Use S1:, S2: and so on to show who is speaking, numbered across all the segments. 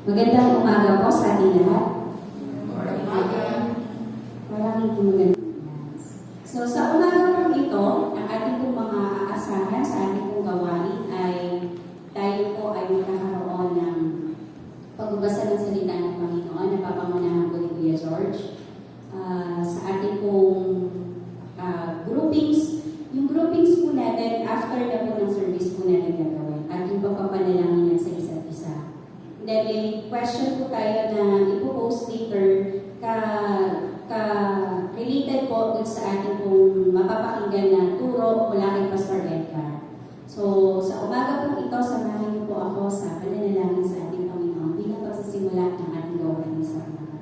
S1: Magandang umaga po sa ating lahat. Maraming magandang. So sa umaga po ito, ang ating pong mga aasahan sa ating pong gawain ay tayo po ay magkakaroon ng pagbabasa ng salita ng Panginoon na papangunahan ko ni Kuya George. Sa ating pong groupings, yung groupings po natin after na po ng service po natin gagawin at yung pagpapanalangin sa isa't isa. Then may question po tayo na ipopost later related po dun sa ating pong mapapakinggan na turo mula kay Pastor Edgar. So sa umaga po ito, samahan niyo po ako sa pananalangin sa ating Panginoon bilang pagsisimula ng ating gawain sa umaga.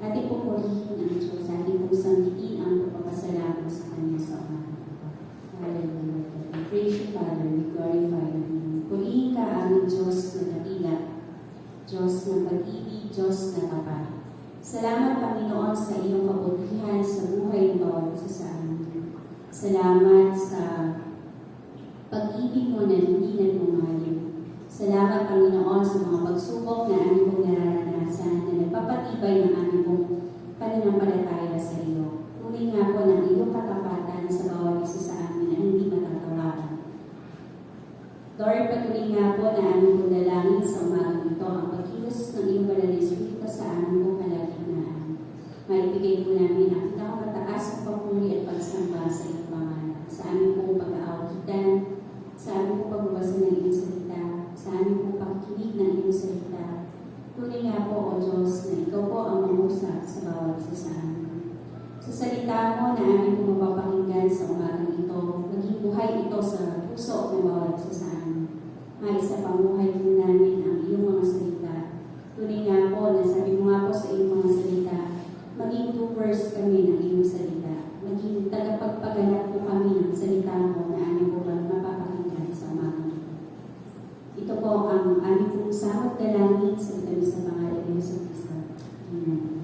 S1: Ating po purihin ang Diyos, ating pong sambitin ang pagpapasalamat sa Kanya sa umaga. Hallelujah. We praise you, Father. We glorify you. Purihin ka aming Diyos na dakila, Diyos ng pag-ibig, Diyos na tapat. Salamat, Panginoon, sa iyong kabutihan sa buhay ng bawat isa sa amin. Salamat sa pag-ibig mo na hindi nagmamalim. Salamat, Panginoon, sa mga pagsubok na aming pong nararanasan na nagpapatibay ng aming pong pananampalataya sa iyo. Tunay nga po ng iyong katapatan sa bawat isa sa amin na hindi matatawaran. Lord, patuloy nga po na aming pong dalangin sa umagang ito ang pagkilos ng iyong banal na Espiritu sa aming pong kalagitnaan. Maibigay po namin ang pinakamataas na papuri at pagsamba sa iyong pangalan, sa aming pong pag-aawitan, sa aming pong pagbabasa ng iyong salita, sa aming pong pagkinig ng iyong salita. Tunay nga po, O Diyos, na ikaw po ang mangusap sa bawat isa sa amin. Sa salita mo na aming pong mapapakinggan sa umagang ito, maging buhay ito sa puso ng bawat isa sa amin. Maisa pamuhay po namin ang iyong mga salita. Tunay nga po na sabi mo nga po sa iyong mga salita, maging doers kami ng iyong salita. Maging tagapagpaganap po kami ng salita mo na aming po mapapakinggan sa umagang ito. Ito po ang aming pong samot dalangin sa pangalan ng Yesus Kristo. Amen.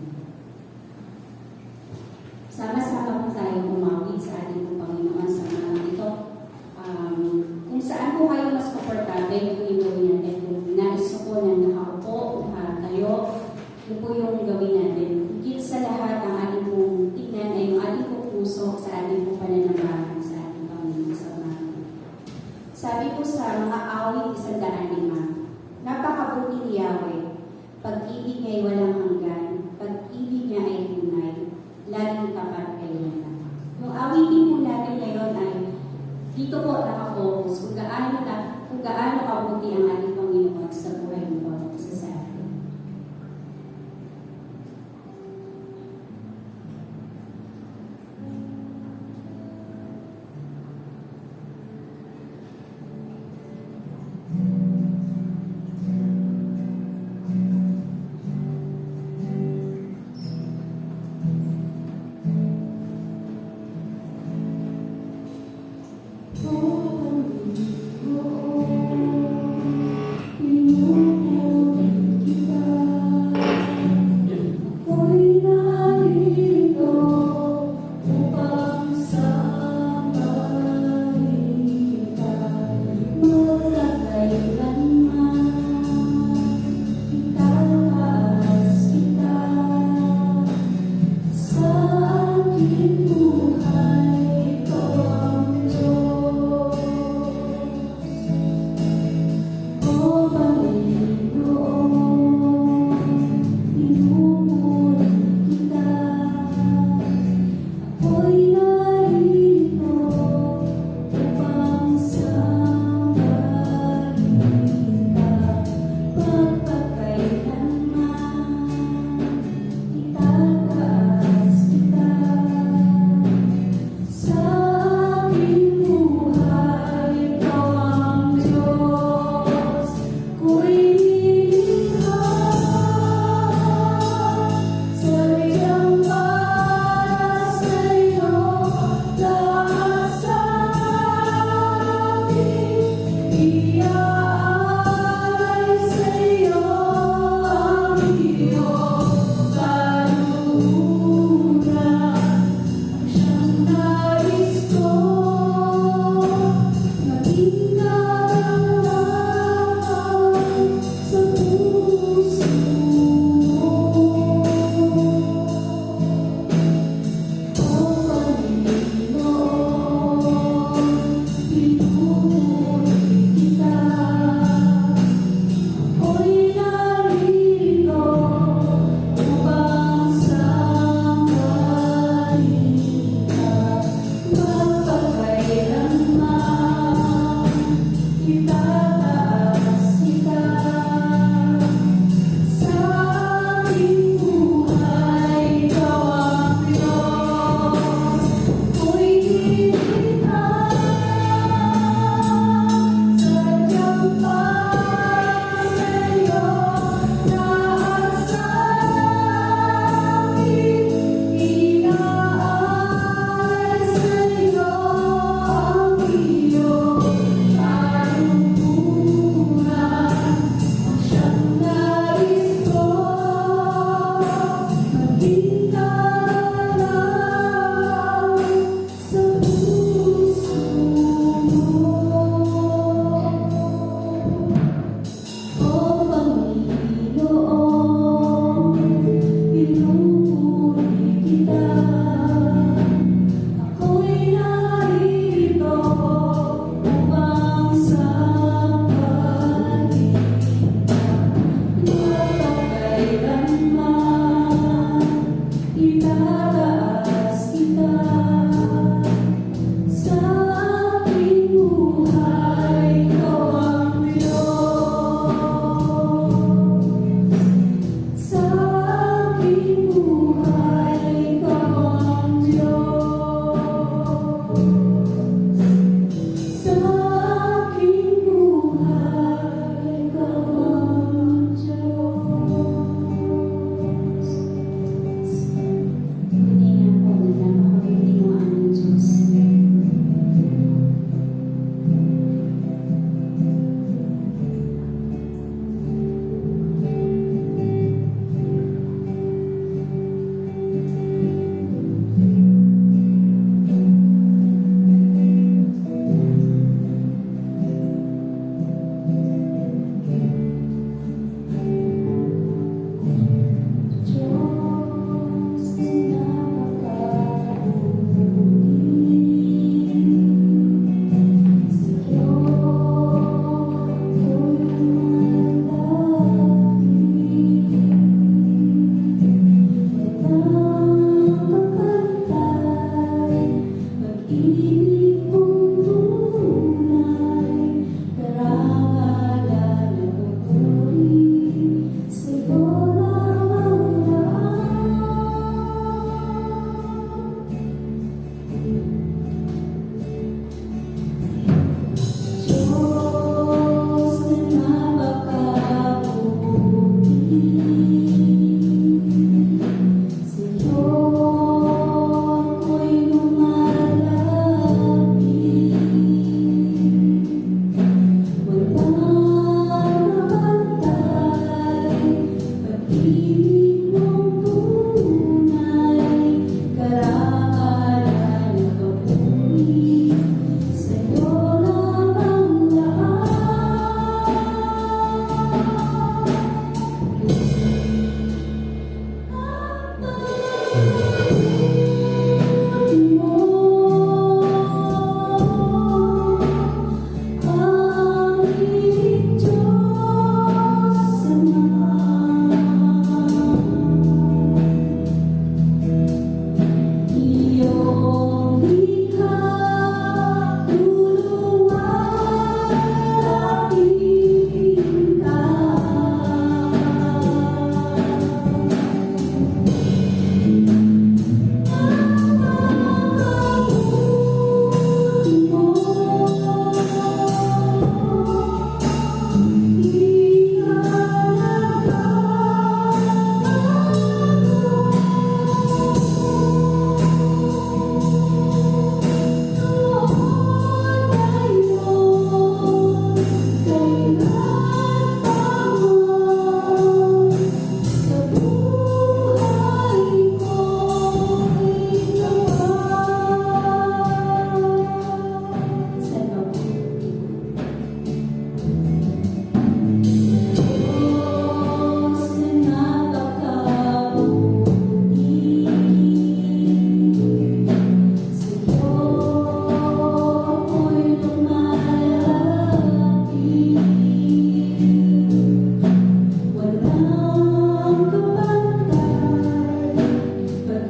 S1: Sama-sama po tayo umawit sa ating pong Panginoon sa umagang ito. Kung saan po kayo mas komportable, kung yung gawin natin. Kung nais po na nakaupo, nakatayo, yun po yung gawin natin. Higit sa lahat, ang ating pong tignan ay yung ating pong puso sa ating pong pananambahan sa ating Panginoon sa umagang ito. Sabi po sa mga awit 105, napakabuti ni Yahweh, pag-ibig niya ay walang hanggan, pag-ibig niya ay tunay, laging tapat kay Yana. Yung awitin po natin ngayon ay dito po nakafocus kung gaano kabuti ang ating Panginoon sa buhay ng bawat isa sa atin.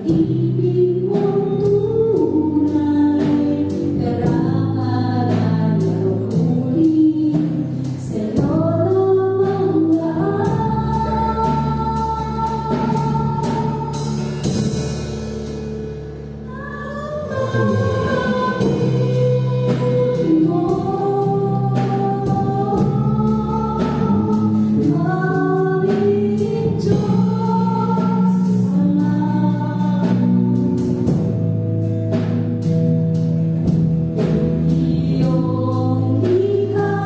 S1: pag-ibig mong tunay, karangalan na huli, sa'yo lamang aming Diyos Ama. Iyong ikalulungan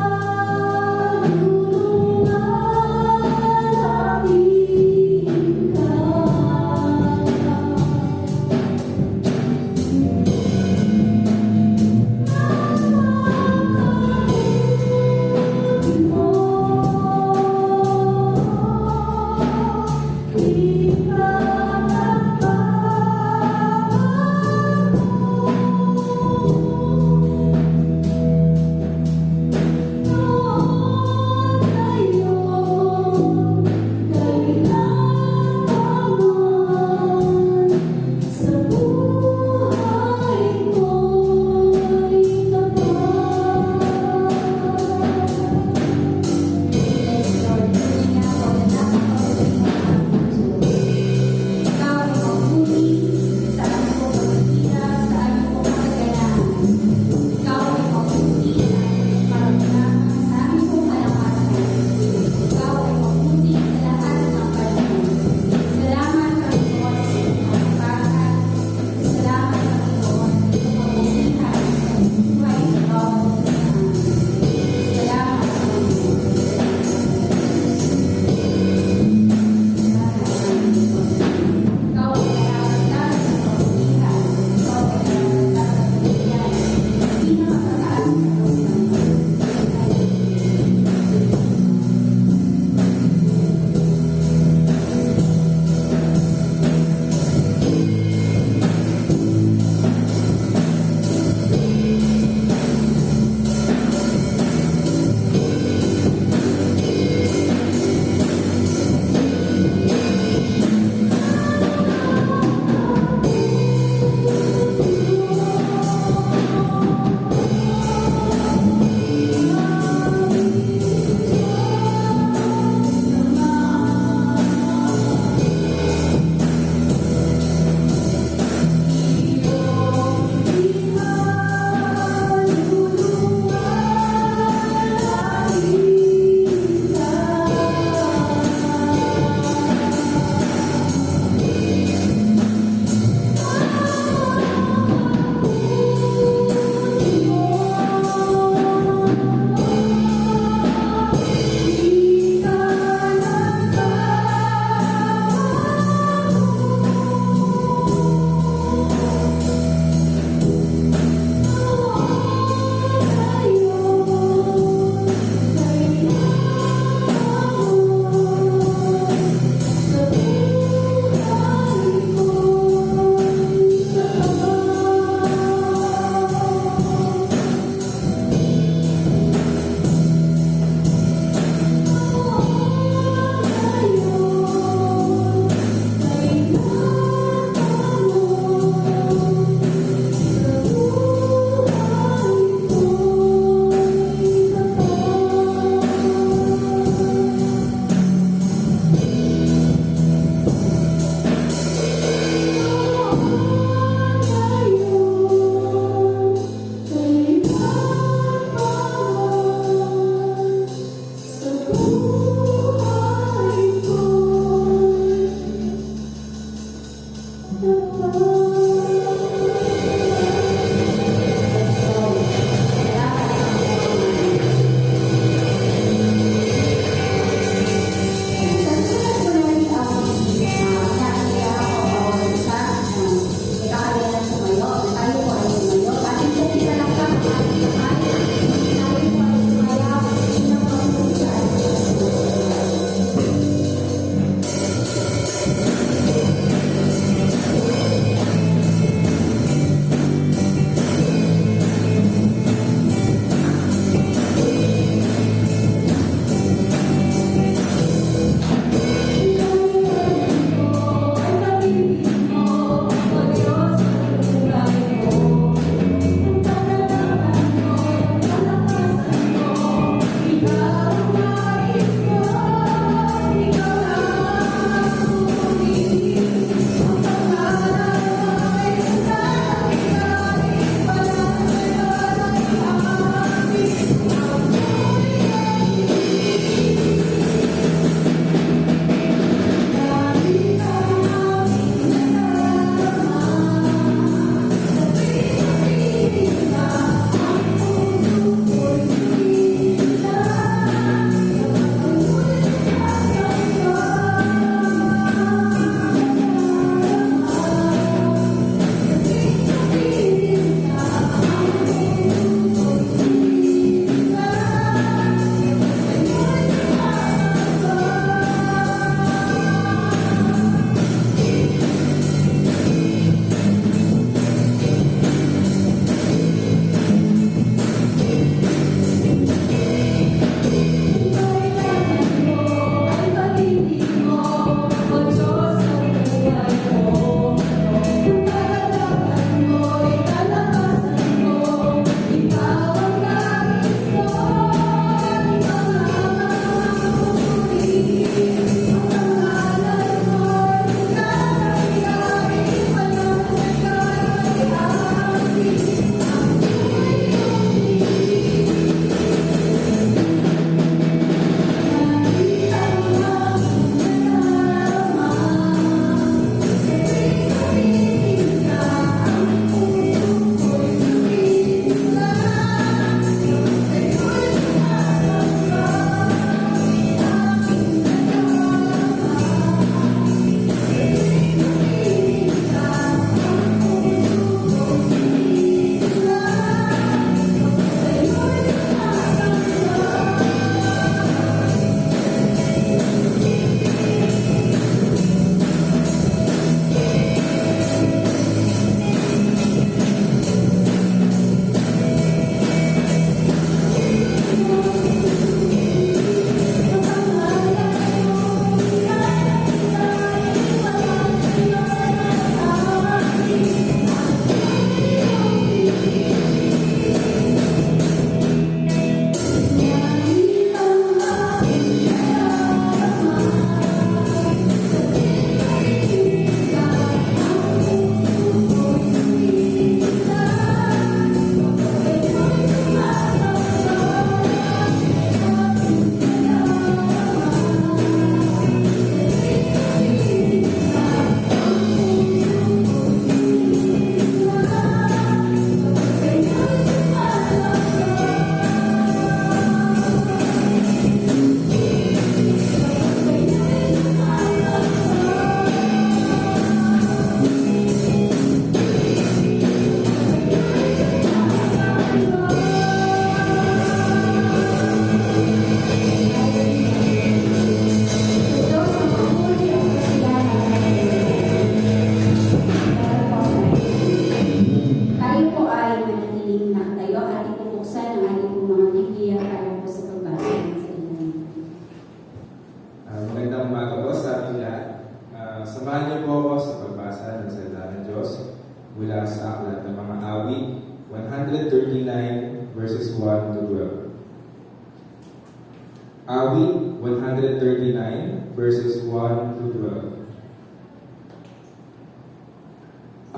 S1: aming sa buhay ko'y tapat. Yes, Lord, tuloy nga po na napakaulit mo ang Diyos. Ikaw ay maghuli sa aming pong pagkikita, sa aming pong kasaganahan. Ikaw ay maghuli sa aming parangnaman, sa aming pong kalakasan. Ikaw ay maghuli sa lahat ng panahon. Salamat, Panginoon, sa iyong kapatawaran. Salamat, Panginoon, sa iyong kabubuhan sa buhay ng bawat isa sa amin. Salamat, Panginoon. Ikaw ay karapat-dapat sa kabubuhan. Ikaw ay karapat-dapat sa bigyan. Pinakamataas na kabubuhan.
S2: mula sa aklat ng mga awit 139 verses 1 to 12. Awit 139 verses 1 to 12.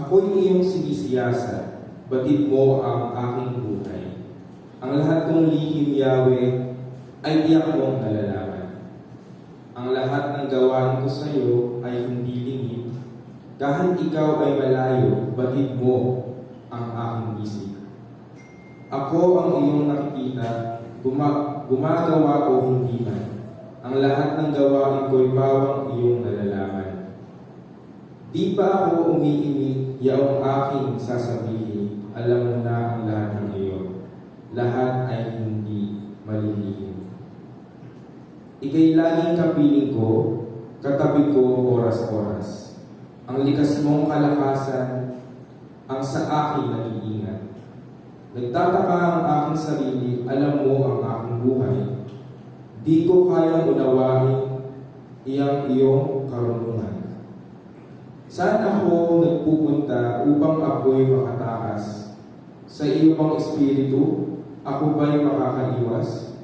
S2: Ako'y iyong sinisiyasat, batid mo ang aking buhay. Ang lahat kong lihim, Yahweh, ay tiyak mong nalalaman. Ang lahat ng gawain ko sa iyo ay hindi lingid. Kahit ikaw ay malayo, batid mo ang aking isip. Ako ang iyong nakikita, gumagawa o hindi man. Ang lahat ng gawain ko'y bawang iyong nalalaman. Di pa ako umiimik, yaong aking sasabihin, alam mo na ang lahat ng iyo. Lahat ay hindi malilihim. Ika'y laging kapiling ko, katabi ko oras-oras. Ang likas mong kalakasan, ang sa akin nag-iingat. Nagtataka ang aking sarili, alam mo ang aking buhay. Di ko kayang unawain iyong karunungan. Saan ako nagpupunta upang ako'y makatakas? Sa iyo bang espiritu, ako ba'y makakaiwas?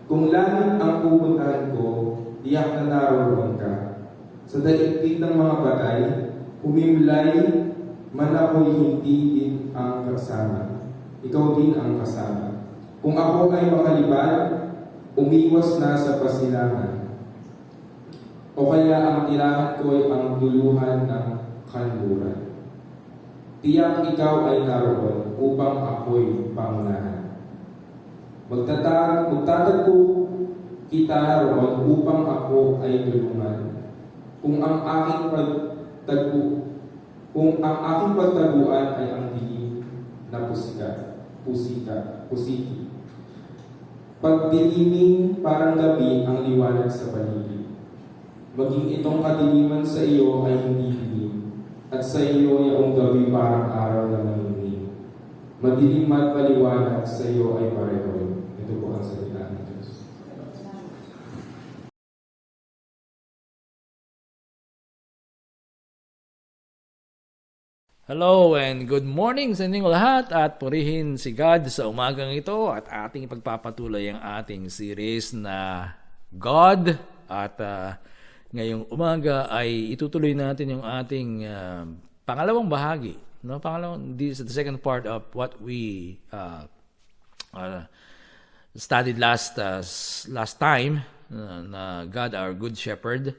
S2: Kung langit ang pupuntahan ko, tiyak na naroon ka. Sa daigdig ng mga batay, humimlay, man ako'y hindi din ang kasama. Ikaw din ang kasama. Kung ako ay makalibad, umiwas na sa pasilangan. O kaya ang tirahan ko ay ang duluhan ng kanluran. Tiyak ikaw ay naroon upang ako'y pangunahan. Magtatagpo kita roon upang ako ay tulungan. Kung ang aking pagtaguan ay ang dilim na pusiki. Pagdiliming parang gabi ang liwanag sa paligid. Maging itong kadiliman sa iyo ay hindi dilim, at sa iyo yung gabi parang araw na manginig. Madilim at maliwanag sa iyo ay pareho. Ito po ang salita ng Diyos.
S3: Hello and good morning sa inyong lahat at purihin si God sa umagang ito at ating pagpapatuloy ang ating series na God at ngayong umaga ay itutuloy natin yung ating pangalawang bahagi. No? This is the second part of what we studied last time na God our Good Shepherd.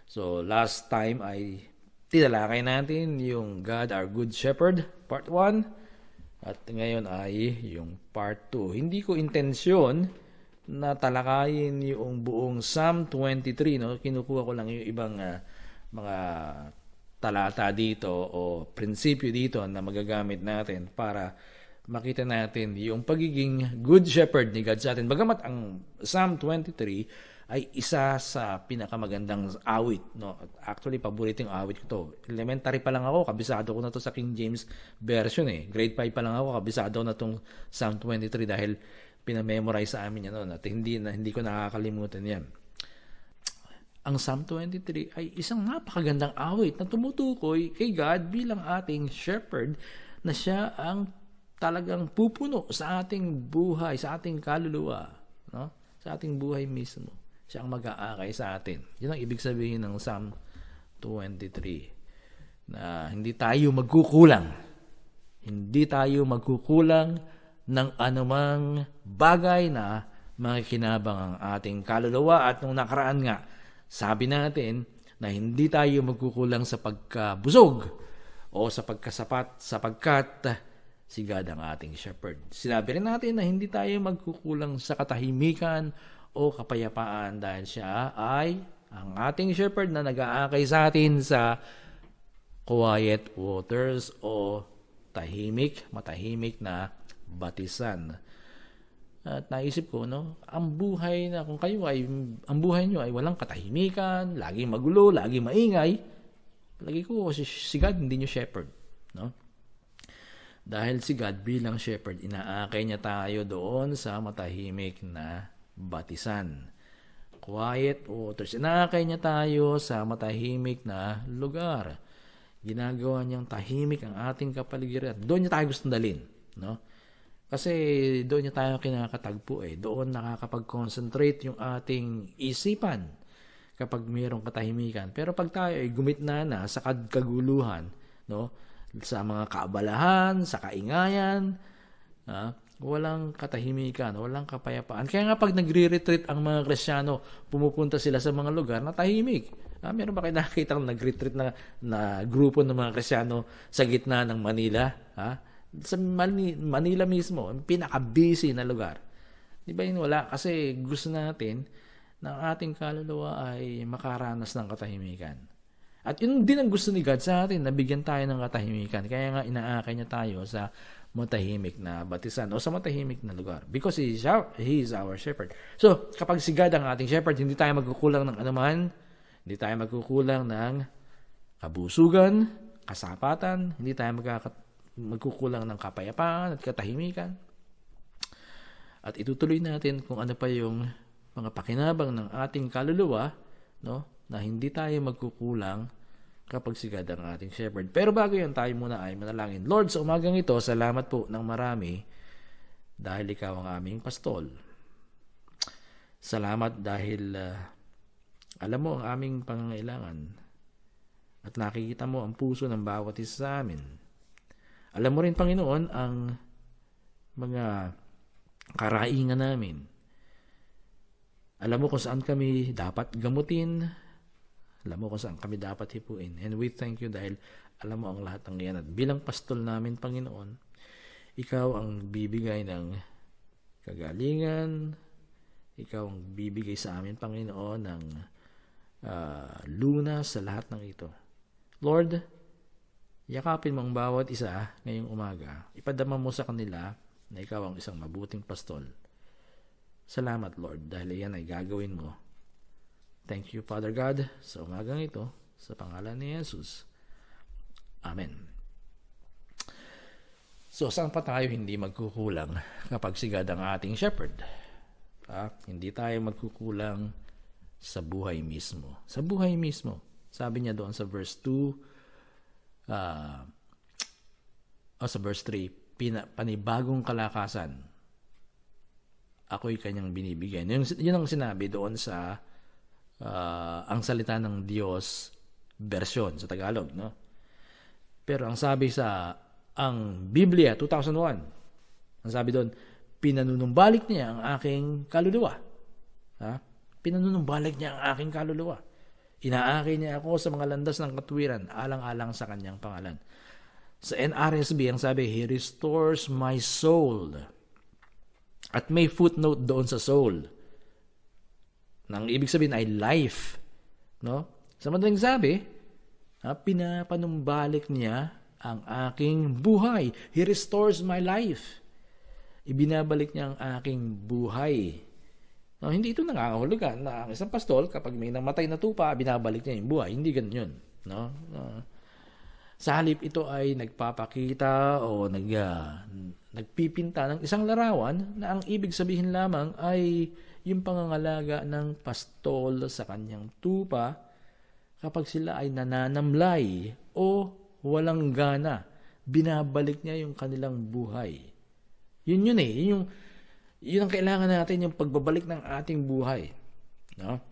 S3: So last time ay tinalakay natin yung God our Good Shepherd part 1 at ngayon ay yung part 2. Hindi ko intensyon na talakayin yung buong Psalm 23, no? Kinukuha ko lang yung ibang mga talata dito o prinsipyo dito na magagamit natin para makita natin yung pagiging good shepherd ni God sa atin. Bagamat ang Psalm 23 ay isa sa pinakamagandang awit. No? Actually, paborito yung awit ko to. Elementary pa lang ako, kabisado ko na to sa King James Version. Grade 5 pa lang ako, kabisado na tong Psalm 23 dahil pinamemorize sa amin yan. At hindi ko nakakalimutan yan. Ang Psalm 23 ay isang napakagandang awit na tumutukoy kay God bilang ating shepherd na siya ang talagang pupuno sa ating buhay, sa ating kaluluwa, no? Sa ating buhay mismo. Siya ang mag-aakay sa atin. Yun ang ibig sabihin ng Psalm 23. Na hindi tayo magkukulang. Hindi tayo magkukulang ng anumang bagay na makikinabang ang ating kaluluwa. At nung nakaraan nga, sabi natin na hindi tayo magkukulang sa pagkabusog o sa pagkasapat sapagkat si God ang ating shepherd. Sinabi rin natin na hindi tayo magkukulang sa katahimikan o kapayapaan dahil siya ay ang ating shepherd na nag-aakay sa atin sa quiet waters o matahimik na batisan. At naisip ko, no, ang buhay nyo ay walang katahimikan, laging magulo, laging maingay. Lagi ko si God hindi nyo shepherd, no? Dahil si God bilang shepherd, inaakay niya tayo doon sa matahimik na batisan. Quiet waters. Inaakay niya tayo sa matahimik na lugar. Ginagawa niyang tahimik ang ating kapaligiran. Doon niya tayo gustong dalhin, no? Kasi doon niya tayo kinakatagpo eh. Doon nakakapag-concentrate yung ating isipan kapag mayroong katahimikan. Pero pag tayo ay gumitna na sa kaguluhan, no? Sa mga kaabalahan, sa kaingayan, walang katahimikan, walang kapayapaan. Kaya nga pag nagre-retreat ang mga Kristiyano, pumupunta sila sa mga lugar na tahimik. Meron ba kayo nakikita ng nag-retreat na grupo ng mga Kristiyano sa gitna ng Manila? Sa Manila mismo, pinaka-busy na lugar. Di ba yun? Wala. Kasi gusto natin na ang ating kaluluwa ay makaranas ng katahimikan. At yun din ang gusto ni God sa atin, nabigyan tayo ng katahimikan. Kaya nga inaakay niya tayo sa matahimik na batisan o sa matahimik na lugar. Because He is our shepherd. So, kapag si God ang ating shepherd, hindi tayo magkukulang ng anuman, hindi tayo magkukulang ng kabusugan, kasapatan, hindi tayo magkukulang ng kapayapaan at katahimikan. At itutuloy natin kung ano pa yung mga pakinabang ng ating kaluluwa, no, na hindi tayo magkukulang kapag si God ang ating shepherd. Pero bago yan, tayo muna ay manalangin. Lord, sa umagang ito, salamat po ng marami dahil ikaw ang aming pastol. Salamat dahil alam mo ang aming pangangailangan at nakikita mo ang puso ng bawat isa sa amin. Alam mo rin, Panginoon, ang mga karaingan namin. Alam mo kung saan kami dapat gamutin. Alam mo kung saan kami dapat hipuin. And we thank you dahil alam mo ang lahat ng iyan. At bilang pastol namin, Panginoon, ikaw ang bibigay ng kagalingan. Ikaw ang bibigay sa amin, Panginoon, ng lunas sa lahat ng ito. Lord, yakapin mo ang bawat isa ngayong umaga. Ipadama mo sa kanila na ikaw ang isang mabuting pastol. Salamat, Lord, dahil iyan ay gagawin mo. Thank you, Father God, sa umagang ito, sa pangalan ni Jesus. Amen. So, saan pa tayo hindi magkukulang kapag si God ang ating shepherd? Hindi tayo magkukulang sa buhay mismo. Sa buhay mismo. Sabi niya doon sa verse 2, sa verse 3, panibagong kalakasan, ako'y kanyang binibigyan. Yun ang sinabi doon sa ang salita ng Diyos version sa Tagalog, no? Pero ang sabi ang Biblia 2001, ang sabi doon, pinanunumbalik niya ang aking kaluluwa. Pinanunumbalik niya ang aking kaluluwa. Inaakay niya ako sa mga landas ng katwiran, alang-alang sa kanyang pangalan. Sa NRSV, ang sabi, He restores my soul. At may footnote doon sa soul. Nang ibig sabihin ay life. No? Sa madaling sabi, pinapanumbalik niya ang aking buhay. He restores my life. Ibinabalik niya ang aking buhay. No, hindi ito nangangahulugan na ang isang pastol, kapag may namatay na tupa, binabalik niya yung buhay. Hindi ganun yun. No? Sa halip, ito ay nagpapakita o nagpipinta ng isang larawan na ang ibig sabihin lamang ay yung pangangalaga ng pastol sa kanyang tupa kapag sila ay nananamlay o walang gana. Binabalik niya yung kanilang buhay. Yun eh. Yun ang kailangan natin, yung pagbabalik ng ating buhay. No?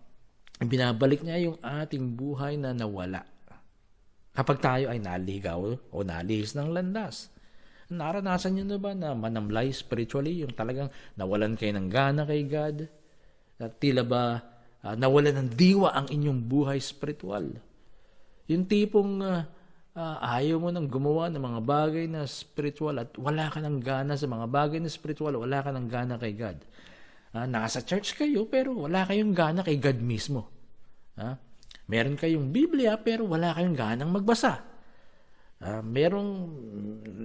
S3: Binabalik niya yung ating buhay na nawala. Kapag tayo ay naligaw o nalihis ng landas. Naranasan niyo na ba na manamlay spiritually? Yung talagang nawalan kayo ng gana kay God? At tila ba nawalan ng diwa ang inyong buhay spiritual? Yung tipong ayaw mo nang gumawa ng mga bagay na spiritual at wala ka ng gana sa mga bagay na spiritual, wala ka ng gana kay God. Nasa church kayo pero wala kayong gana kay God mismo. Meron kayong Biblia pero wala kayong ganang magbasa.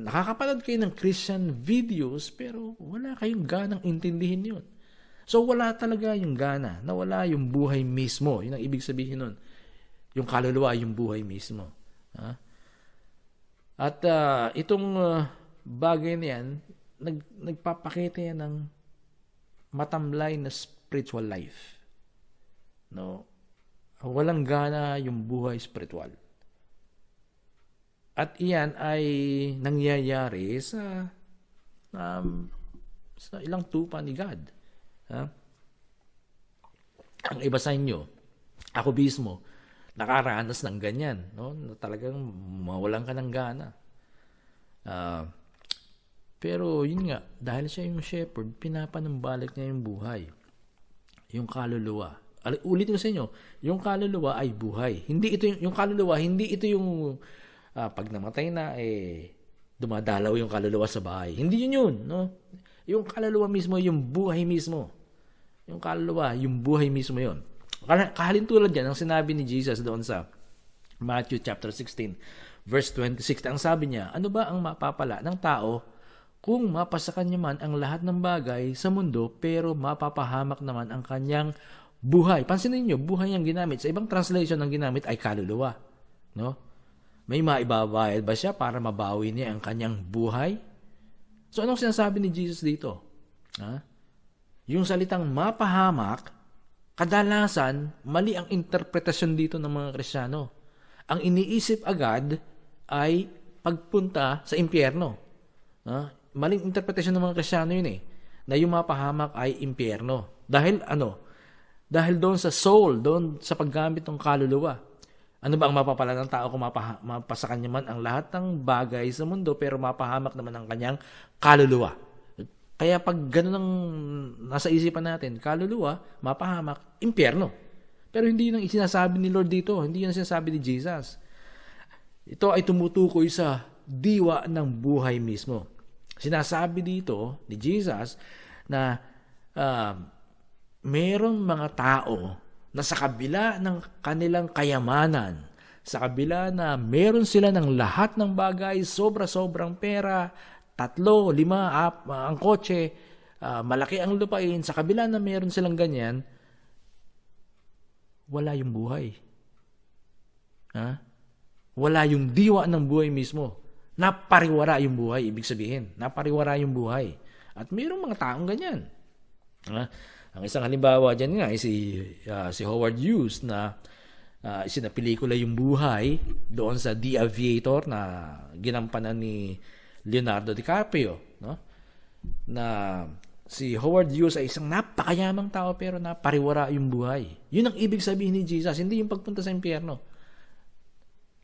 S3: Nakakapanood kayo ng Christian videos pero wala kayong ganang intindihin yun. So wala talaga yung gana, nawala yung buhay mismo. Yun ang ibig sabihin nun. Yung kaluluwa, yung buhay mismo. At itong bagay na yan, nagpapakita yan ng matamlay na spiritual life. No? Walang gana yung buhay spiritual. At iyan ay nangyayari um, sa ilang tupa ni God. Ha? Ang iba sa inyo, ako mismo, nakaranas ng ganyan, no? Na talagang mawalan ka ng gana. Pero yun nga, dahil siya yung shepherd, pinapanumbalik niya yung buhay. Yung kaluluwa. Ulitin ko sa inyo, yung kaluluwa ay buhay. Hindi ito yung kaluluwa, hindi ito yung pag namatay na, dumadalaw yung kaluluwa sa bahay. Hindi yun, no? Yung kaluluwa mismo, yung buhay mismo. Yung kaluluwa, yung buhay mismo yun. Kahalintulad yan, ang sinabi ni Jesus doon sa Matthew chapter 16, verse 26. Ang sabi niya, ano ba ang mapapala ng tao kung mapasakan niya man ang lahat ng bagay sa mundo, pero mapapahamak naman ang kanyang buhay? Pansinin niyo, buhay ang ginamit. Sa ibang translation, ang ginamit ay kaluluwa. No? May maibabayad ba siya para mabawi niya ang kanyang buhay? So, anong sinasabi ni Jesus dito? Yung salitang mapahamak, kadalasan, mali ang interpretasyon dito ng mga Kristiyano. Ang iniisip agad ay pagpunta sa impyerno. Maling interpretasyon ng mga Kristiyano yun na yung mapahamak ay impyerno. Dahil Dahil doon sa soul, doon sa paggamit ng kaluluwa. Ano ba ang mapapala ng tao kung mapasakan niya man ang lahat ng bagay sa mundo pero mapahamak naman ang kanyang kaluluwa? Kaya pag ganun ang nasa isipan natin, kaluluwa, mapahamak, impyerno. Pero hindi yun ang sinasabi ni Lord dito. Hindi yun ang sinasabi ni Jesus. Ito ay tumutukoy sa diwa ng buhay mismo. Sinasabi dito ni Jesus na mayroong mga tao na sa kabila ng kanilang kayamanan, sa kabila na meron sila ng lahat ng bagay, sobra-sobrang pera, 3, 5, ang kotse, malaki ang lupain, sa kabila na meron silang ganyan, wala yung buhay. Wala yung diwa ng buhay mismo. Napariwara yung buhay, ibig sabihin. Napariwara yung buhay. At mayroong mga taong ganyan. Ang isang halimbawa dyan nga ay si Howard Hughes na isinapelikula yung buhay doon sa The Aviator na ginampanan ni Leonardo DiCaprio. No? Na si Howard Hughes ay isang napakayamang tao pero napariwara yung buhay. Yun ang ibig sabihin ni Jesus, hindi yung pagpunta sa impyerno.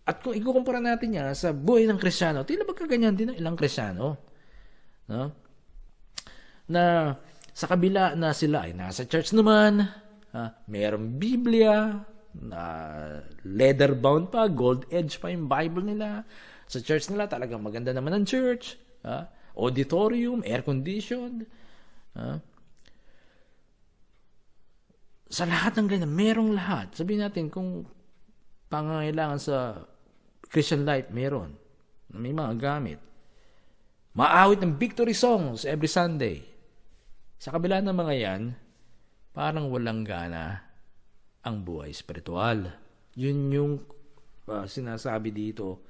S3: At kung ikukumpara natin niya sa buhay ng Kristiyano, tila magkaganyan din ng ilang Kristiyano. No? Na sa kabila na sila ay nasa church naman, mayroong Biblia, leather bound pa, gold edge pa yung Bible nila. Sa church nila talagang maganda naman ang church. Auditorium, air-conditioned. Sa lahat ng ganyan, merong lahat. Sabihin natin kung pangangailangan sa Christian life, meron. May mga gamit. Maawit ng victory songs every Sunday. Sa kabila ng mga yan, parang walang gana ang buhay spiritual. Yun yung sinasabi dito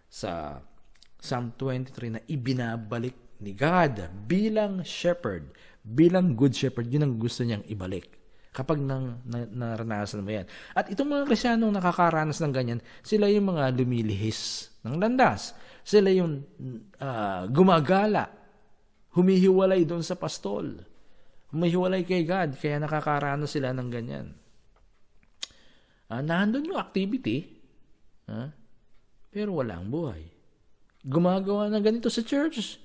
S3: sa Psalm 23 na ibinabalik ni God bilang shepherd, bilang good shepherd. Yun ang gusto niyang ibalik kapag naranasan mo yan. At itong mga Kristiyanong nakakaranas ng ganyan, sila yung mga lumilihis ng landas. Sila yung gumagala, humihiwalay doon sa pastol. Humihiwalay kay God, kaya nakakaranas sila ng ganyan. Nandun yung activity, pero walang buhay. Gumagawa na ganito sa church.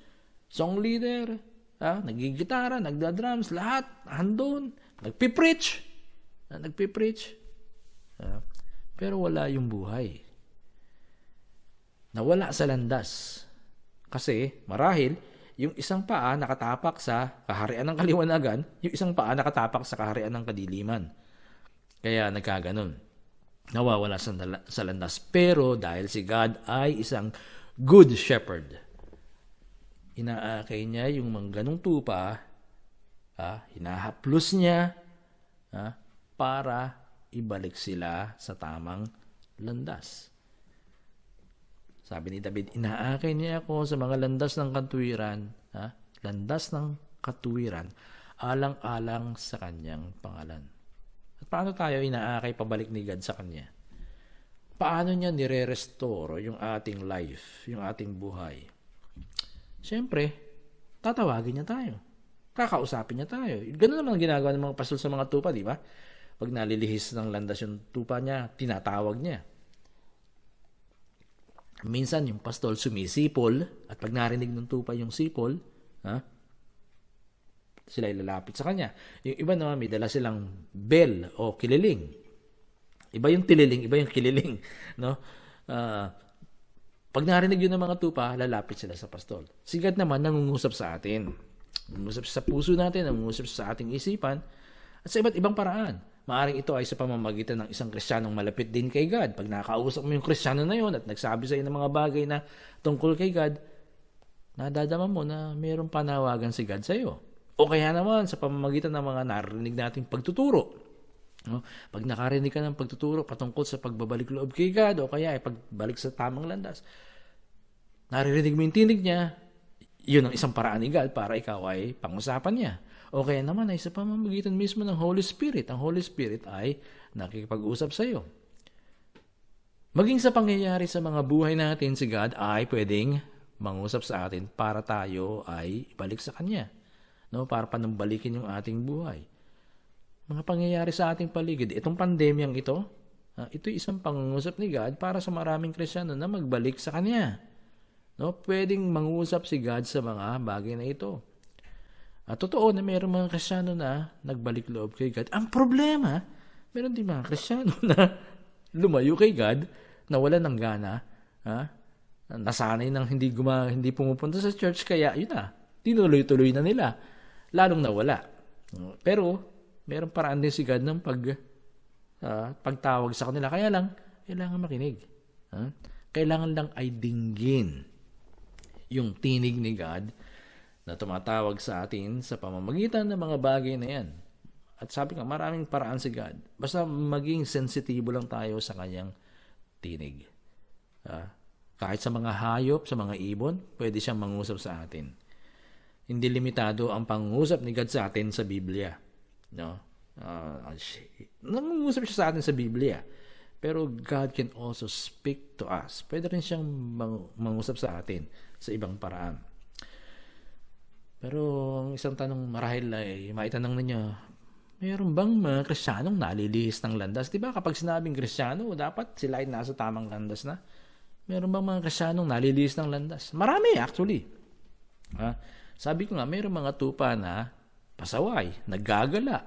S3: Song leader, nagigitara, nagda-drums, lahat, handon, nagpipreach. Pero wala yung buhay. Nawala sa landas. Kasi, marahil, yung isang paa nakatapak sa kaharian ng kaliwanagan, yung isang paa nakatapak sa kaharian ng kadiliman. Kaya nagkaganon. Nawawala sa landas. Pero dahil si God ay isang good shepherd, inaakay niya yung mga ganong tupa, hinahaplos niya para ibalik sila sa tamang landas. Sabi ni David, inaakay niya ako sa mga landas ng katuwiran, landas ng katuwiran, alang-alang sa kanyang pangalan. At paano tayo inaakay pabalik ni God sa kanya? paano niya nire-restore yung ating life, yung ating buhay? Siyempre, tatawagin niya tayo. Kakausapin niya tayo. Ganun naman ang ginagawa ng mga pastol sa mga tupa, di ba? Pag nalilihis ng landas yung tupa niya, tinatawag niya. Minsan yung pastol sumisipol at pag narinig ng tupa yung sipol, sila ilalapit sa kanya. Yung iba naman may dala silang bell o kililing. Iba yung tililing, iba yung kililing, no? Pag narinig yun ng mga tupa, lalapit sila sa pastol. Si God naman nangungusap sa atin. Nangungusap sa puso natin, nangungusap sa ating isipan at sa iba't ibang paraan. Maaring ito ay sa pamamagitan ng isang Kristiyanong malapit din kay God. Pag nakausap mo yung Kristiyano na yun at nagsabi sa iyo ng mga bagay na tungkol kay God, nadadama mo na mayroong panawagan si God sa iyo. O kaya naman sa pamamagitan ng mga narinig nating pagtuturo. No? Pag nakarinig ka ng pagtuturo patungkol sa pagbabalik loob kay God o kaya ay pagbalik sa tamang landas, naririnig mo yung tinig niya, yun ang isang paraan ni God para ikaw ay pag-usapan niya. O kaya naman ay sa pamamagitan mismo ng Holy Spirit. Ang Holy Spirit ay nakikipag-usap sa iyo. Maging sa pangyayari sa mga buhay natin, si God ay pwedeng mangusap sa atin para tayo ay ibalik sa Kanya. No? Para panumbalikin yung ating buhay. Mga pangyayari sa ating paligid. Itong pandemyang ito, ito isang pangungusap ni God para sa maraming Kristiyano na magbalik sa Kanya. No? Pwedeng mangusap si God sa mga bagay na ito. At totoo na mayroong mga Kristiyano na nagbalik loob kay God. Ang problema, meron din mga Kristiyano na lumayo kay God, nawalan ng gana, nasanay ng hindi pumupunta sa church, kaya yun na, tinuloy-tuloy na nila, lalong nawala. Pero, mayroong paraan din si God ng pagtawag sa kanila. Kaya lang, kailangan makinig. Kailangan lang ay dinggin yung tinig ni God na tumatawag sa atin sa pamamagitan ng mga bagay na yan. At sabi nga, maraming paraan si God. Basta maging sensitibo lang tayo sa kanyang tinig. Kahit sa mga hayop, sa mga ibon, pwede siyang mangusap sa atin. Hindi limitado ang pangusap ni God sa atin sa Biblia. No? Nangungusap siya sa atin sa Biblia. Pero God can also speak to us. Pwede rin siyang mangusap sa atin sa ibang paraan. Pero ang isang tanong marahil ay maitanong ninyo, mayroon bang mga Kristiyanong nalilihis ng landas? Diba kapag sinabing Kristiyano, dapat sila ay nasa tamang landas na? Mayroon bang mga Kristiyanong nalilihis ng landas? Marami actually. Sabi ko nga, mayroon mga tupa na pasaway, naggagala.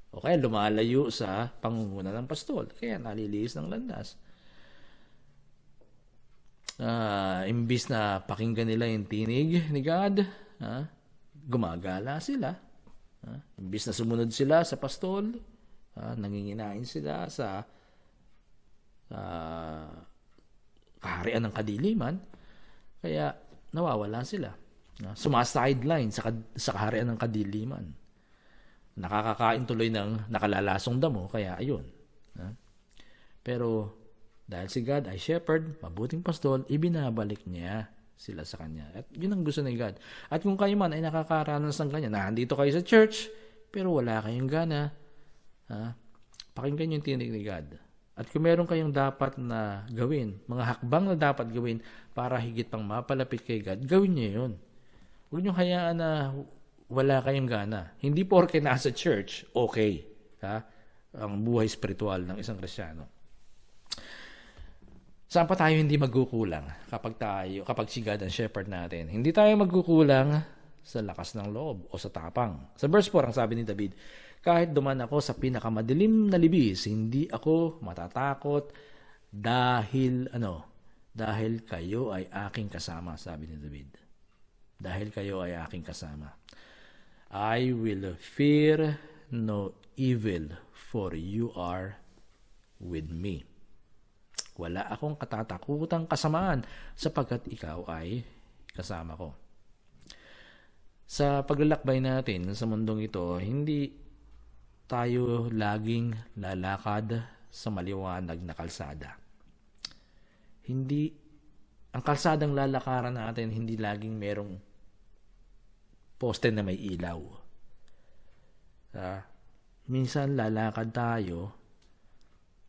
S3: O kaya lumalayo sa pangunguna ng pastol. Kaya nalilihis ng landas. Imbis na pakinggan nila yung tinig ni God, gumagala sila. Imbis na sumunod sila sa pastol, nanginginain sila sa kaharian ng kadiliman, kaya nawawala sila. Sumasideline sa kaharian ng kadiliman. Nakakakain tuloy ng nakalalasong damo, kaya ayun. Pero dahil si God ay shepherd, mabuting pastol, ibinabalik niya sila sa Kanya. At yun ang gusto ni God. At kung kayo man ay nakakaranas ng Kanya, nandito kayo sa church, pero wala kayong gana, pakinggan yung tinig ni God. At kung meron kayong dapat na gawin, mga hakbang na dapat gawin para higit pang mapalapit kay God, gawin niyo yun. Huwag niyo hayaan na wala kayong gana. Hindi porke nasa church, okay. Ang buhay spiritual ng isang Kristiyano. Saan pa tayo hindi magkukulang kapag si God ang shepherd natin? Hindi tayo magkukulang sa lakas ng loob o sa tapang. Sa verse 4, ang sabi ni David, kahit duman ako sa pinakamadilim na libis, hindi ako matatakot dahil kayo ay aking kasama, sabi ni David. Dahil kayo ay aking kasama. I will fear no evil, for you are with me. Wala akong katatakutang kasamaan sapagkat ikaw ay kasama ko. Sa paglalakbay natin sa mundong ito, hindi tayo laging lalakad sa maliwanag na kalsada. Ang kalsadang lalakaran natin, hindi laging merong poste na may ilaw. Minsan lalakad tayo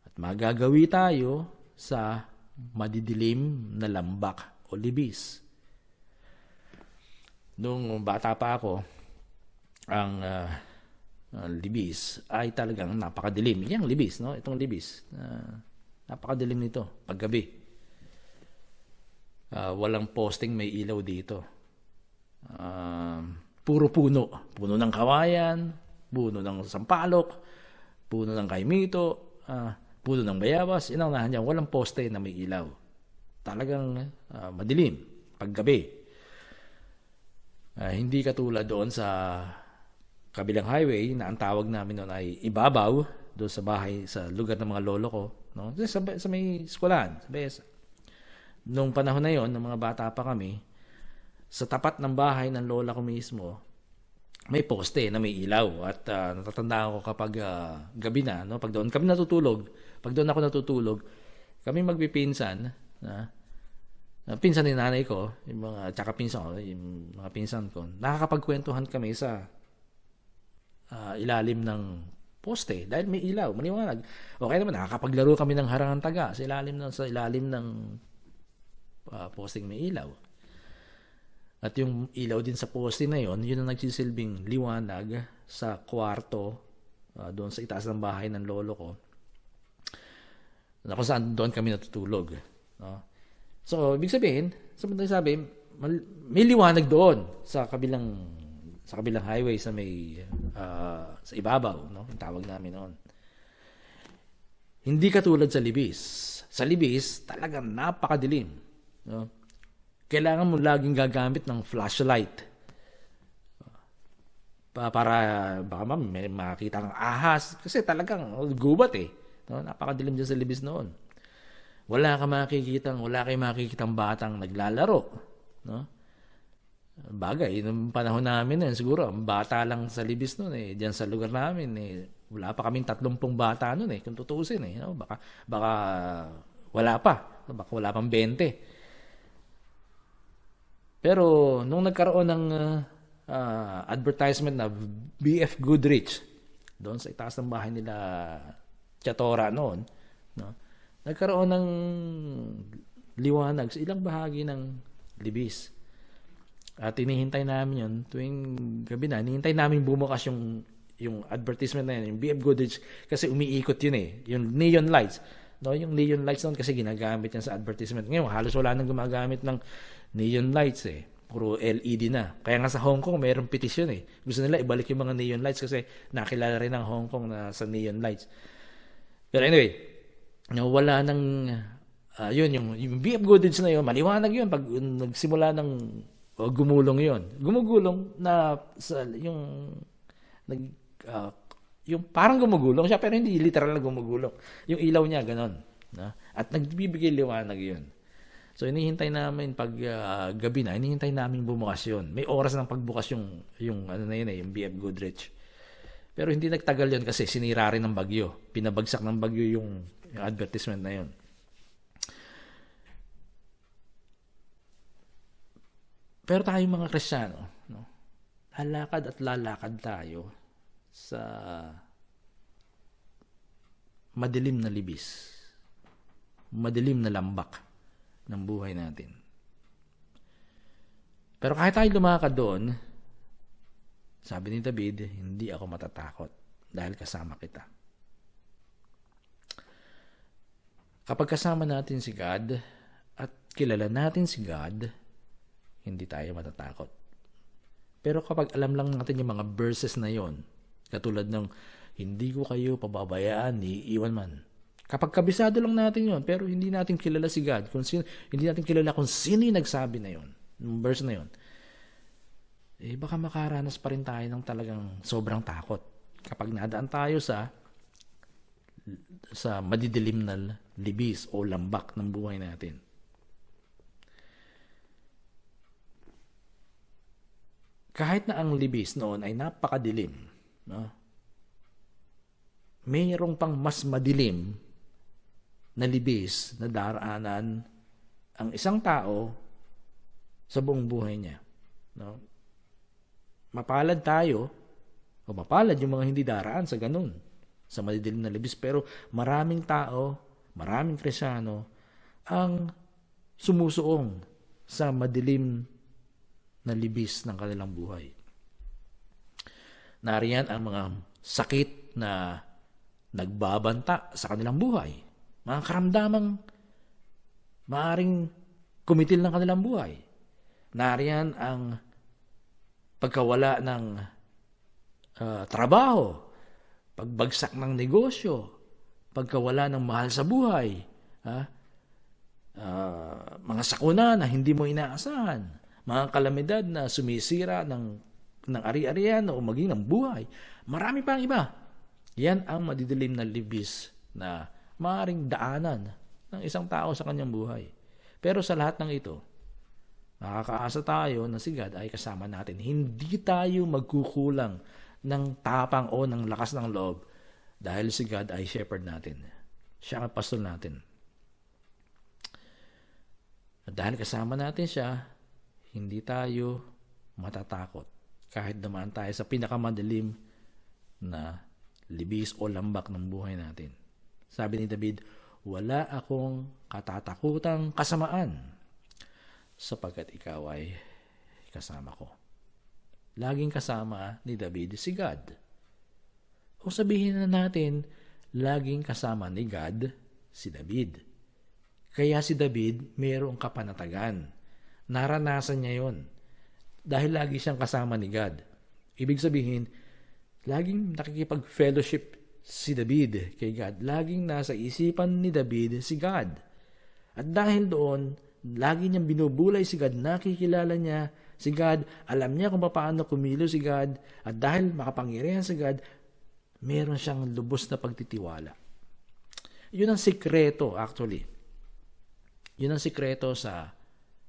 S3: at magagawi tayo sa madidilim na lambak o libis. Nung bata pa ako, ang libis ay talagang napakadilim. Yung libis, no? Itong libis. Napakadilim nito paggabi. Walang posting, may ilaw dito. Puro puno. Puno ng kawayan, puno ng sampalok, puno ng kaimito, puno ng bayabas. Inaunahan niya, walang poste na may ilaw. Talagang madilim paggabi. Hindi katulad doon sa kabilang highway na ang tawag namin noon ay ibabaw, doon sa bahay, sa lugar ng mga lolo ko, no? Sa may eskwelahan, sa Besa. Nung panahon na yon, ng mga bata pa kami, sa tapat ng bahay ng lola ko mismo, may poste na may ilaw. At natatandaan ko kapag gabi na, no? Pag doon ako natutulog, kami magpipinsan, pinsan ni nanay ko, yung mga pinsan ko, nakakapagkwentuhan kami sa ilalim ng poste dahil may ilaw, maliwanag. Okay naman, nakakapaglaro kami ng harangan taga sa ilalim ng posting may ilaw. At yung ilaw din sa poste na yon, yun ang nagsisilbing liwanag sa kwarto doon sa itaas ng bahay ng lolo ko, na kung saan doon kami natutulog, no? So ibig sabihin, may liwanag doon sa kabilang highway, sa may sa ibabaw, no? Yung tawag namin noon. Hindi katulad sa libis. Sa libis, talagang napakadilim, no? Kailangan mo laging gagamit ng flashlight para baka may makita kang ahas kasi talagang gubat, no? Napakadilim dyan sa libis noon. Wala kayong makikitang batang naglalaro, no? Bagay, nung panahon namin siguro, ang bata lang sa libis noon diyan sa lugar namin wala pa kaming 30 bata noon kung tutuusin no? Baka wala pa, baka wala pang 20. Pero nung nagkaroon ng advertisement na BF Goodrich doon sa itaas ng bahay nila Chatora noon, no? Nagkaroon ng liwanag sa ilang bahagi ng libis. At hinihintay namin yun tuwing gabi na. Hinihintay namin bumukas yung advertisement na yun, yung BF Goodrich, kasi umiikot yun yung neon lights. No, yung neon lights noon kasi ginagamit yan sa advertisement. Ngayon, halos wala nang gumagamit ng neon lights Puro LED na. Kaya nga sa Hong Kong, mayroong petisyon Gusto nila ibalik yung mga neon lights kasi nakilala rin ng Hong Kong na sa neon lights. Pero anyway, wala nang yung BF Goodrich na yun, maliwanag yun pag nagsimula ng gumulong yun. Gumugulong na yung parang gumugulong siya pero hindi literal na gumugulong. Yung ilaw niya ganon, no? At nagbibigay liwanag yun. So inihintay namin pag gabi na, inihintay namin bumukas yun. May oras ng pagbukas yung ano na yun yung BF Goodrich. Pero hindi nagtagal yun kasi sinira rin ng bagyo. Pinabagsak ng bagyo yung advertisement na yun. Pero tayong mga Kristiyano, no? Lalakad tayo sa madilim na libis, madilim na lambak ng buhay natin. Pero kahit tayo lumakad doon, sabi ni David, hindi ako matatakot dahil kasama kita. Kapag kasama natin si God at kilala natin si God, hindi tayo matatakot. Pero kapag alam lang natin yung mga verses na yon, katulad ng hindi ko kayo pababayaan ni iwan man. Kapag kabisado lang natin yon, pero hindi natin kilala si God, hindi natin kilala kung sino yung nagsabi na yon, yung verse na yon, baka makaranas pa rin tayo ng talagang sobrang takot. Kapag nadaan tayo sa madidilim na libis o lambak ng buhay natin. Kahit na ang libis noon ay napakadilim, no? Mayroong pang mas madilim na libis na daraanan ang isang tao sa buong buhay niya, no? Mapalad tayo o mapalad yung mga hindi daraan sa ganun, sa madidilim na libis. Pero maraming tao, maraming Kristiyano ang sumusuong sa madilim na libis ng kanilang buhay. Nariyan ang mga sakit na nagbabanta sa kanilang buhay. Mga karamdamang maaring kumitil ng kanilang buhay. Nariyan ang pagkawala ng trabaho, pagbagsak ng negosyo, pagkawala ng mahal sa buhay, mga sakuna na hindi mo inaasahan, mga kalamidad na sumisira ng ari-arian o maging ng buhay. Marami pang iba. Yan ang madidilim na libis na maaaring daanan ng isang tao sa kanyang buhay. Pero sa lahat ng ito, makakaasa tayo na si God ay kasama natin. Hindi tayo magkukulang ng tapang o ng lakas ng loob dahil si God ay shepherd natin. Siya ang pastor natin. At dahil kasama natin siya, hindi tayo matatakot kahit dumaan tayo sa pinakamadilim na libis o lambak ng buhay natin. Sabi ni David, wala akong katatakutang kasamaan sapagkat ikaw ay kasama ko. Laging kasama ni David si God. O sabihin na natin, laging kasama ni God si David. Kaya si David mayroong kapanatagan. Naranasan niya yon dahil lagi siyang kasama ni God. Ibig sabihin, laging nakikipag-fellowship si David kay God. Laging nasa isipan ni David si God. At dahil doon, lagi niyang binubulay si God, nakikilala niya si God, alam niya kung paano kumilo si God, at dahil makapangyarihan si God, meron siyang lubos na pagtitiwala. Yun ang sikreto actually. Yun ang sikreto sa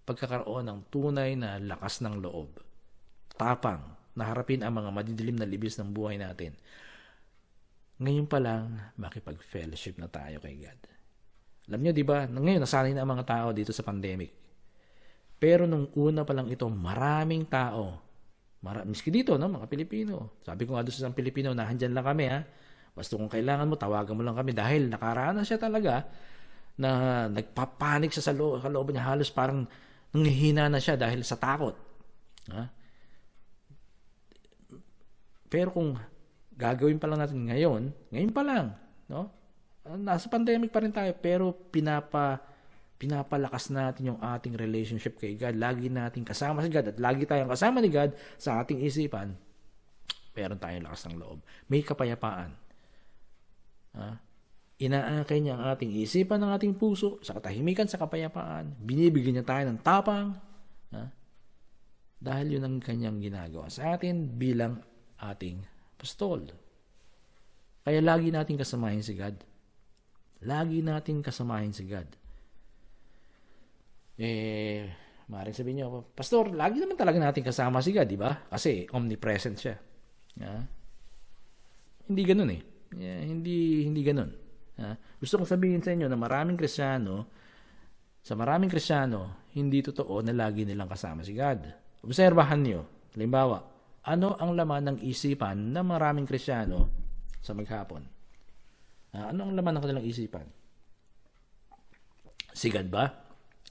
S3: pagkakaroon ng tunay na lakas ng loob. Tapang na harapin ang mga madidilim na libis ng buhay natin. Ngayon pa lang, makipag-fellowship na tayo kay God. Alam niyo, di ba, ngayon nasanay na ang mga tao dito sa pandemic. Pero nung una pa lang ito, maraming tao, miski dito, no, mga Pilipino. Sabi ko nga doon sa isang Pilipino, nahandyan lang kami, ha. Basta kung kailangan mo, tawagan mo lang kami dahil nakaranas siya talaga na nagpapanik siya sa loob niya. Halos parang nanghihina na siya dahil sa takot. Ha? Pero kung gagawin pa lang natin ngayon pa lang, no? Nasa pandemic pa rin tayo, pero pinapalakas natin yung ating relationship kay God. Lagi nating kasama si God at lagi tayong kasama ni God sa ating isipan. Meron tayong lakas ng loob. May kapayapaan. Inaakay niya ang ating isipan, ng ating puso, sa katahimikan, sa kapayapaan. Binibigyan niya tayo ng tapang. Dahil yun ang kanyang ginagawa sa atin bilang ating pastol. Kaya lagi natin kasamahin si God. Lagi natin kasamahin si God. Maaaring sabihin niyo, Pastor, lagi naman talaga natin kasama si God, di ba? Kasi omnipresent siya. Hindi ganun eh. Hindi ganun. Gusto kong sabihin sa inyo na sa maraming Kristiyano, hindi totoo na lagi nilang kasama si God. Obserbahan niyo, halimbawa, ano ang laman ng isipan ng maraming Kristiyano sa maghapon? Ano ang laman ng kanilang isipan? Si God ba?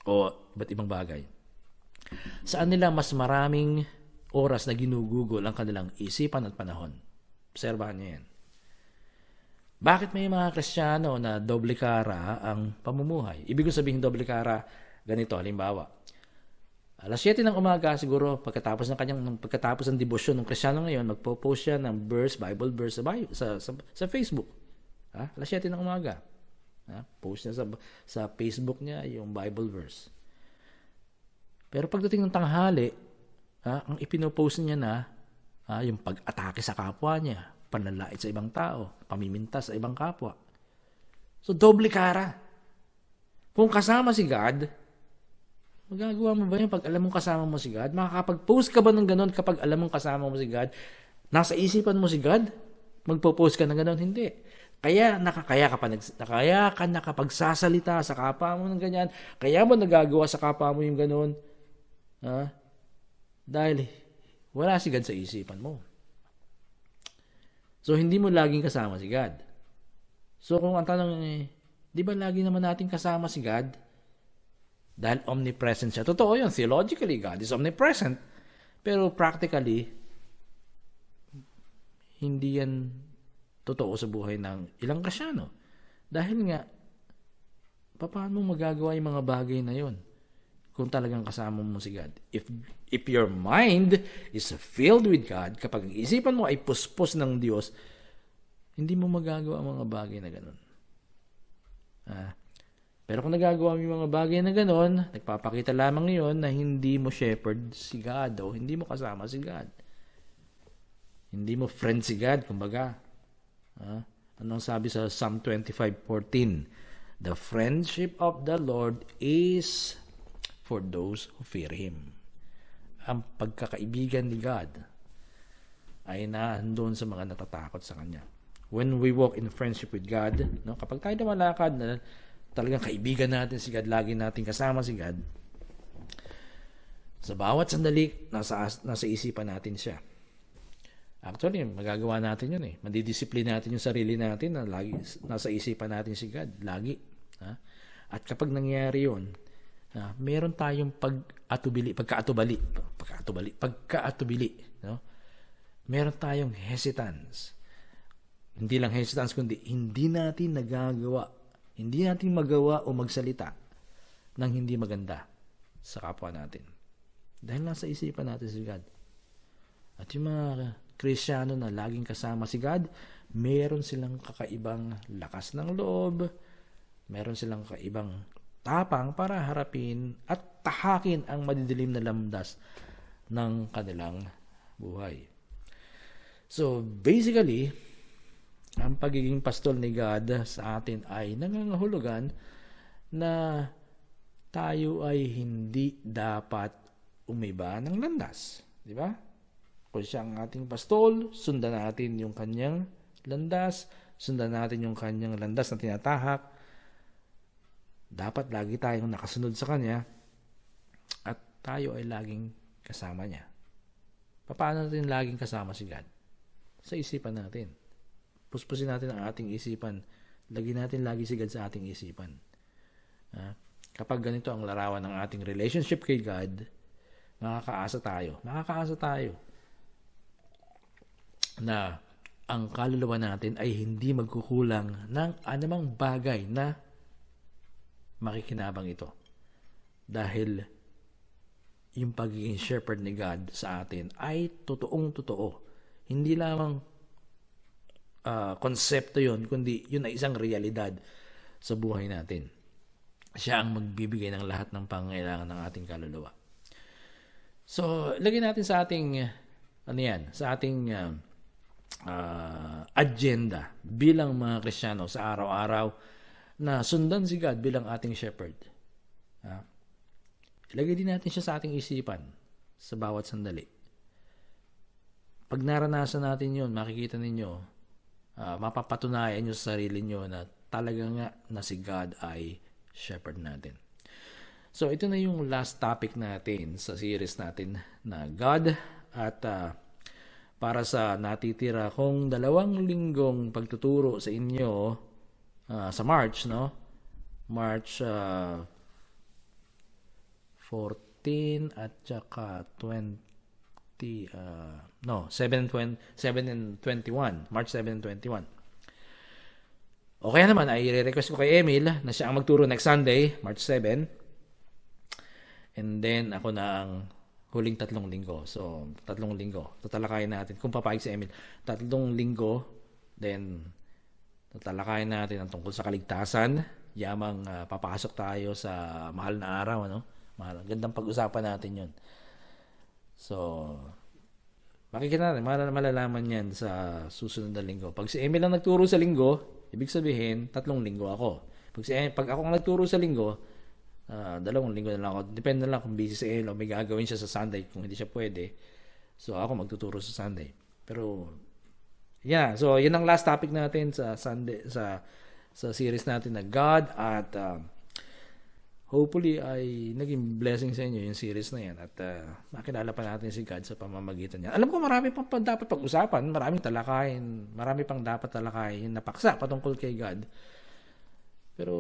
S3: O iba't ibang bagay? Saan nila mas maraming oras na ginugugol ang kanilang isipan at panahon? Obserbahan niyo yan. Bakit may mga Kristiyano na doble kara ang pamumuhay? Ibig sabihin doble kara, ganito, halimbawa. Alas 7 ng umaga siguro pagkatapos ng debosyon ng Kristiyano ngayon, magpo-post siya ng Bible verse sa Facebook. Alas 7 ng umaga. Post niya sa Facebook niya yung Bible verse. Pero pagdating ng tanghali, ang ipinopost niya na yung pag-atake sa kapwa niya, panlalait sa ibang tao, pamimintas sa ibang kapwa. So, doble kara. Kung kasama si God, magagawa mo ba yun pag alam mong kasama mo si God? Makakapag-post ka ba ng ganon kapag alam mong kasama mo si God? Nasa isipan mo si God? Magpo-post ka ng ganon? Hindi. Kaya ka nakapagsasalita sa kapwa mo ng ganyan. Kaya mo nagagawa sa kapwa mo yung ganon. Dahil wala si God sa isipan mo. So, hindi mo laging kasama si God. So kung ang tanong di ba lagi naman natin kasama si God? Dahil omnipresent siya. Totoo yun. Theologically, God is omnipresent. Pero practically, hindi yan totoo sa buhay ng ilang Kristyano. Dahil nga, paano magagawa yung mga bagay na yon kung talagang kasama mo si God? If your mind is filled with God, kapag ang isipan mo ay puspos ng Diyos, hindi mo magagawa ang mga bagay na ganun. Pero kung nagagawa mo yung mga bagay na ganun, nagpapakita lamang yun na hindi mo shepherd si God o hindi mo kasama si God. Hindi mo friend si God, kumbaga. Anong sabi sa Psalm 25:14? The friendship of the Lord is for those who fear Him. Ang pagkakaibigan ni God ay nandoon sa mga natatakot sa Kanya. When we walk in friendship with God, kapag tayo lumalakad na talagang kaibigan natin si God, lagi natin kasama si God, sa bawat sandali, nasa isipan natin siya. Actually, magagawa natin yun Madidisiplin natin yung sarili natin na lagi nasa isipan natin si God, lagi. At kapag nangyari yun, meron tayong pagkaatubali. Meron tayong hesitance. Hindi lang hesitance, kundi hindi natin magawa o magsalita ng hindi maganda sa kapwa natin. Dahil nasa isipan natin si God. At yung mga Kristiyano na laging kasama si God, meron silang kakaibang lakas ng loob, meron silang kakaibang tapang para harapin at tahakin ang madidilim na landas ng kanilang buhay. So, basically, ang pagiging pastol ni God sa atin ay nangangahulugan na tayo ay hindi dapat umiba ng landas. Di ba? Kung siya ang ating pastol, sundan natin yung kanyang landas, sundan natin yung kanyang landas na tinatahak. Dapat lagi tayong nakasunod sa kanya at tayo ay laging kasama niya. Paano natin laging kasama si God? Sa isipan natin. Puspusin natin ang ating isipan. Lagyan natin lagi si God sa ating isipan. Kapag ganito ang larawan ng ating relationship kay God, makakaasa tayo na ang kaluluwa natin ay hindi magkukulang ng anumang bagay na makikinabang ito. Dahil yung pagiging shepherd ni God sa atin ay totoong-totoo. Hindi lamang konsepto yun, kundi yun ay isang realidad sa buhay natin. Siya ang magbibigay ng lahat ng pangangailangan ng ating kaluluwa. So, lagyan natin sa ating agenda bilang mga Kristiyano sa araw-araw na sundan si God bilang ating shepherd. Ilagay din natin siya sa ating isipan sa bawat sandali. Pag naranasan natin yun, makikita ninyo, mapapatunayan nyo sa sarili nyo na talaga nga na si God ay shepherd natin. So, ito na yung last topic natin sa series natin na God. At para sa natitira kong 2 linggong pagtuturo sa inyo sa March, March 14 at saka 7 and 21. March 7 and 21. O kaya naman, ay i-request ko kay Emil na siya ang magturo next Sunday, March 7. And then, ako na ang huling 3 linggo. So, 3 linggo. Tatalakayin natin. Kung papayag si Emil, 3 linggo. Then, tatalakayin natin ang tungkol sa kaligtasan. Yamang papasok tayo sa mahal na araw. Gandang pag-usapan natin yun. So, makikita natin, malalaman yan sa susunod na linggo. Pag si Emil ang nagturo sa linggo, ibig sabihin, 3 linggo ako. Pag ako ang nagturo sa linggo, 2 linggo na lang ako. Depende na lang kung busy si Emil o may gagawin siya sa Sunday. Kung hindi siya pwede, so ako magtuturo sa Sunday. Pero, so yun ang last topic natin sa Sunday, sa series natin na God. At hopefully ay naging blessing sa inyo yung series na yan at makilala pa natin si God sa pamamagitan niya. Alam ko marami pang dapat pag-usapan, maraming talakayin, marami pang dapat talakayin na paksa patungkol kay God. Pero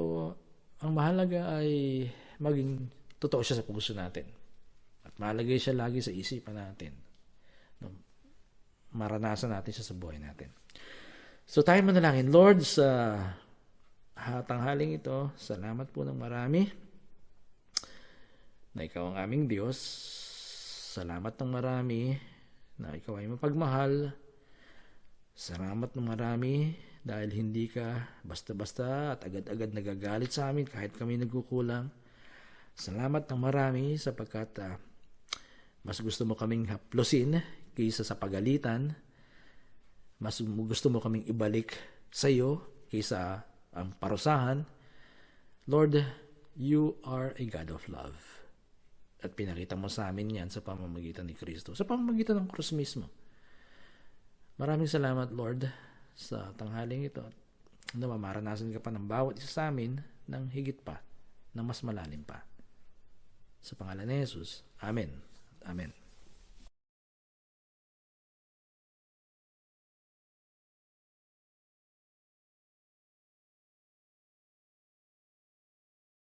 S3: ang mahalaga ay maging totoo siya sa puso natin. At malagay siya lagi sa isipan natin. Maranasan natin siya sa buhay natin. So tayo manalangin. Lord, sa tanghaling ito, salamat po ng marami na ikaw ang aming Diyos. Salamat ng marami na ikaw ay mapagmahal. Salamat ng marami dahil hindi ka basta-basta at agad-agad nagagalit sa amin kahit kami nagkukulang. Salamat ng marami sapagkat mas gusto mo kaming haplusin kaysa sa pagalitan. Mas gusto mo kaming ibalik sa iyo kaysa ang parusahan. Lord, you are a God of love. At pinakita mo sa amin yan sa pamamagitan ni Kristo, sa pamamagitan ng krus mismo. Maraming salamat, Lord, sa tanghaling ito. Na mamaranasan ka pa ng bawat isa sa amin ng higit pa, ng mas malalim pa. Sa pangalan ni Jesus. Amen. Amen.